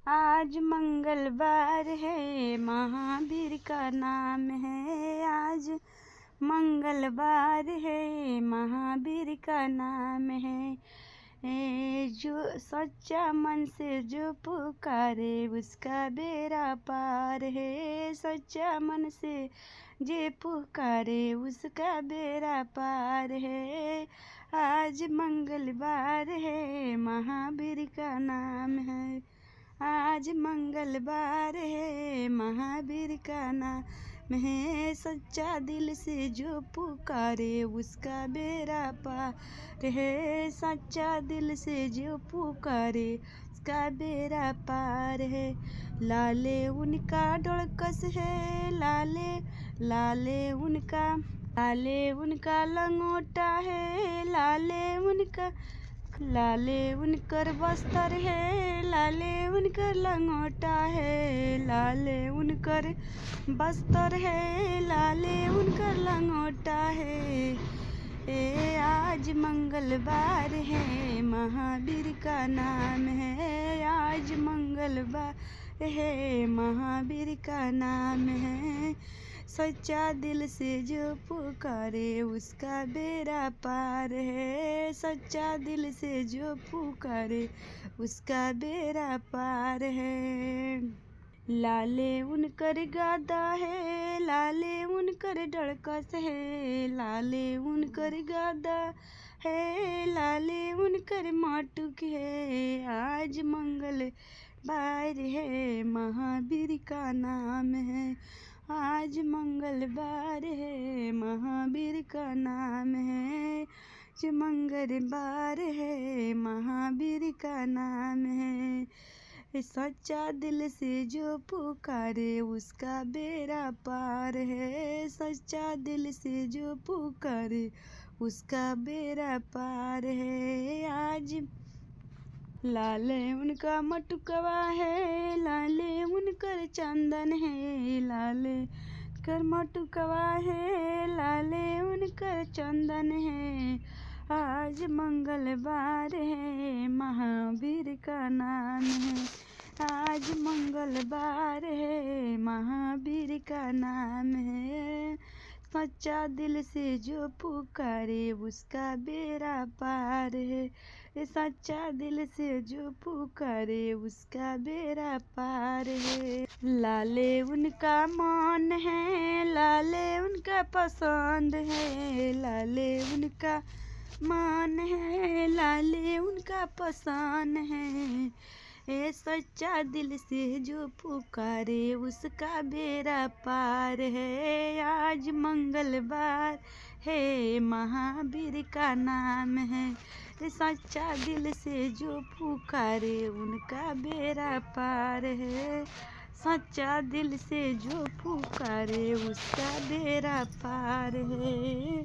आज मंगलवार है, महावीर का नाम है। आज मंगलवार है, महावीर का नाम है। जो सच्चा मन से जो पुकारे उसका बेड़ा पार है। सच्चा मन से जे पुकारे उसका बेड़ा पार है। आज मंगलवार है, महावीर का नाम है। आज मंगलवार है, महावीर का नाम है। सच्चा दिल से जो पुकारे उसका बेड़ा पार है। सच्चा दिल से जो पुकारे उसका बेड़ा पार है। लाले उनका डोरकस है, लाले उनका लंगोटा है। लाले उनकर बस्तर है, लाले उनकर लंगोटा है। लाले उनकर बस्तर है, लाले उनकर लंगोटा है। आज मंगलवार है, महावीर का नाम है। आज मंगलवार है, महावीर का नाम है। सच्चा दिल से जो पुकारे उसका बेड़ा पार है। सच्चा दिल से जो पुकारे उसका बेड़ा पार है। लाले उनकर गादा है, लाले उनकर डरकस है। लाले उनकर गादा है, लाले उनकर माटुक है। आज मंगलवार है, महावीर का नाम है। आज मंगलवार है, महावीर का नाम है। आज मंगलवार है, महावीर का नाम है। सच्चा दिल से जो पुकारे उसका बेड़ा पार है। सच्चा दिल से जो पुकारे उसका बेड़ा पार है। आज लाले उनका मटुकवा है, लाले उनकर चंदन है। लाले कर मटुकवा है, लाले उनकर चंदन है। आज मंगलवार है, महावीर का नाम है। आज मंगलवार है, महावीर का नाम है। सच्चा दिल से जो पुकारे उसका बेड़ा पार है। सच्चा दिल से जो पुकारे उसका बेड़ा पार है। लाले उनका मान है, लाले उनका पसंद है। लाले उनका मान है, लाले उनका पसंद है। सच्चा दिल से जो पुकारे उसका बेड़ा पार है। आज मंगलवार है, महावीर का नाम है। सच्चा दिल से जो पुकारे उनका बेड़ा पार है। सच्चा दिल से जो पुकारे उसका बेड़ा पार है।